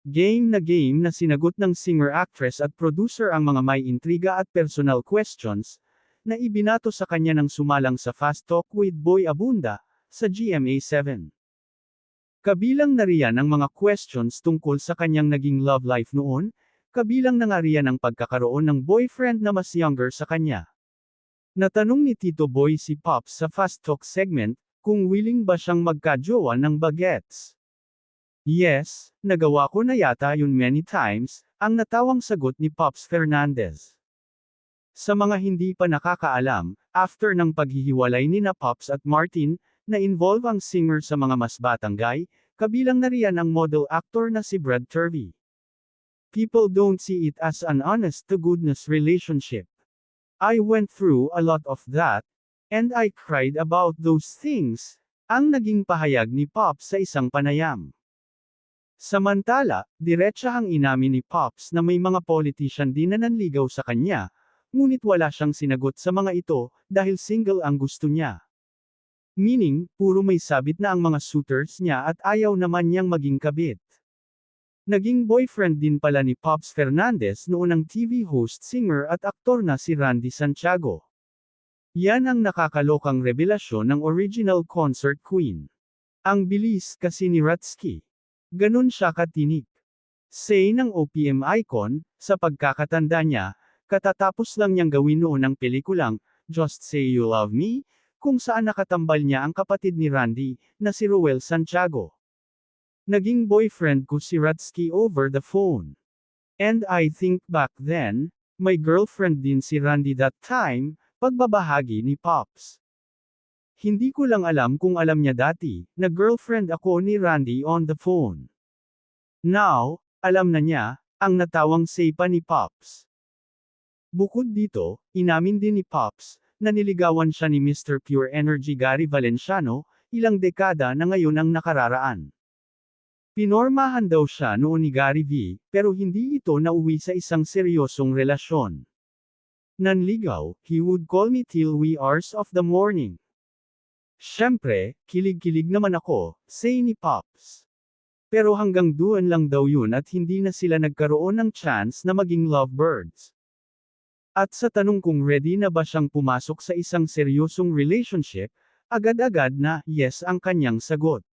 Game na sinagot ng singer-actress at producer ang mga may intriga at personal questions, na ibinato sa kanya ng sumalang sa Fast Talk with Boy Abunda, sa GMA7. Kabilang na riyan ang mga questions tungkol sa kanyang naging love life noon, kabilang na nga riyan ang pagkakaroon ng boyfriend na mas younger sa kanya. Natanong ni Tito Boy si Pops sa Fast Talk segment, kung willing ba siyang magka-jowa ng bagets. Yes, nagawa ko na yata yun many times, ang natawang sagot ni Pops Fernandez. Sa mga hindi pa nakakaalam, after ng paghihiwalay ni na Pops at Martin, na involve ang singer sa mga mas batang guy, kabilang na riyan ang model actor na si Brad Turvey. People don't see it as an honest-to-goodness relationship. I went through a lot of that, and I cried about those things, ang naging pahayag ni Pops sa isang panayam. Samantala, diretsahang inamin ni Pops na may mga politician din na nanligaw sa kanya, ngunit wala siyang sinagot sa mga ito, dahil single ang gusto niya. Meaning, puro may sabit na ang mga suitors niya at ayaw naman niyang maging kabit. Naging boyfriend din pala ni Pops Fernandez noon ang TV host, singer at aktor na si Randy Santiago. Yan ang nakakalokang revelasyon ng original concert queen. Ang bilis kasi ni Ratsky. Ganon siya katinik. Say ng OPM icon, sa pagkakatanda niya, katatapos lang niyang gawin noon ang pelikulang, Just Say You Love Me, kung saan nakatambal niya ang kapatid ni Randy, na si Roel Santiago. Naging boyfriend ko si Ratsky over the phone. And I think back then, my girlfriend din si Randy that time, pagbabahagi ni Pops. Hindi ko lang alam kung alam niya dati, na girlfriend ako ni Randy on the phone. Now, alam na niya, ang natawang say pa ni Pops. Bukod dito, inamin din ni Pops, na niligawan siya ni Mr. Pure Energy Gary Valenciano, ilang dekada na ngayon ang nakararaan. Pinormahan daw siya noon ni Gary V, pero hindi ito nauwi sa isang seryosong relasyon. Nanligaw, he would call me till wee hours of the morning. Siyempre, kilig-kilig naman ako, say ni Pops. Pero hanggang doon lang daw yun at hindi na sila nagkaroon ng chance na maging lovebirds. At sa tanong kung ready na ba siyang pumasok sa isang seryosong relationship, agad-agad na yes ang kanyang sagot.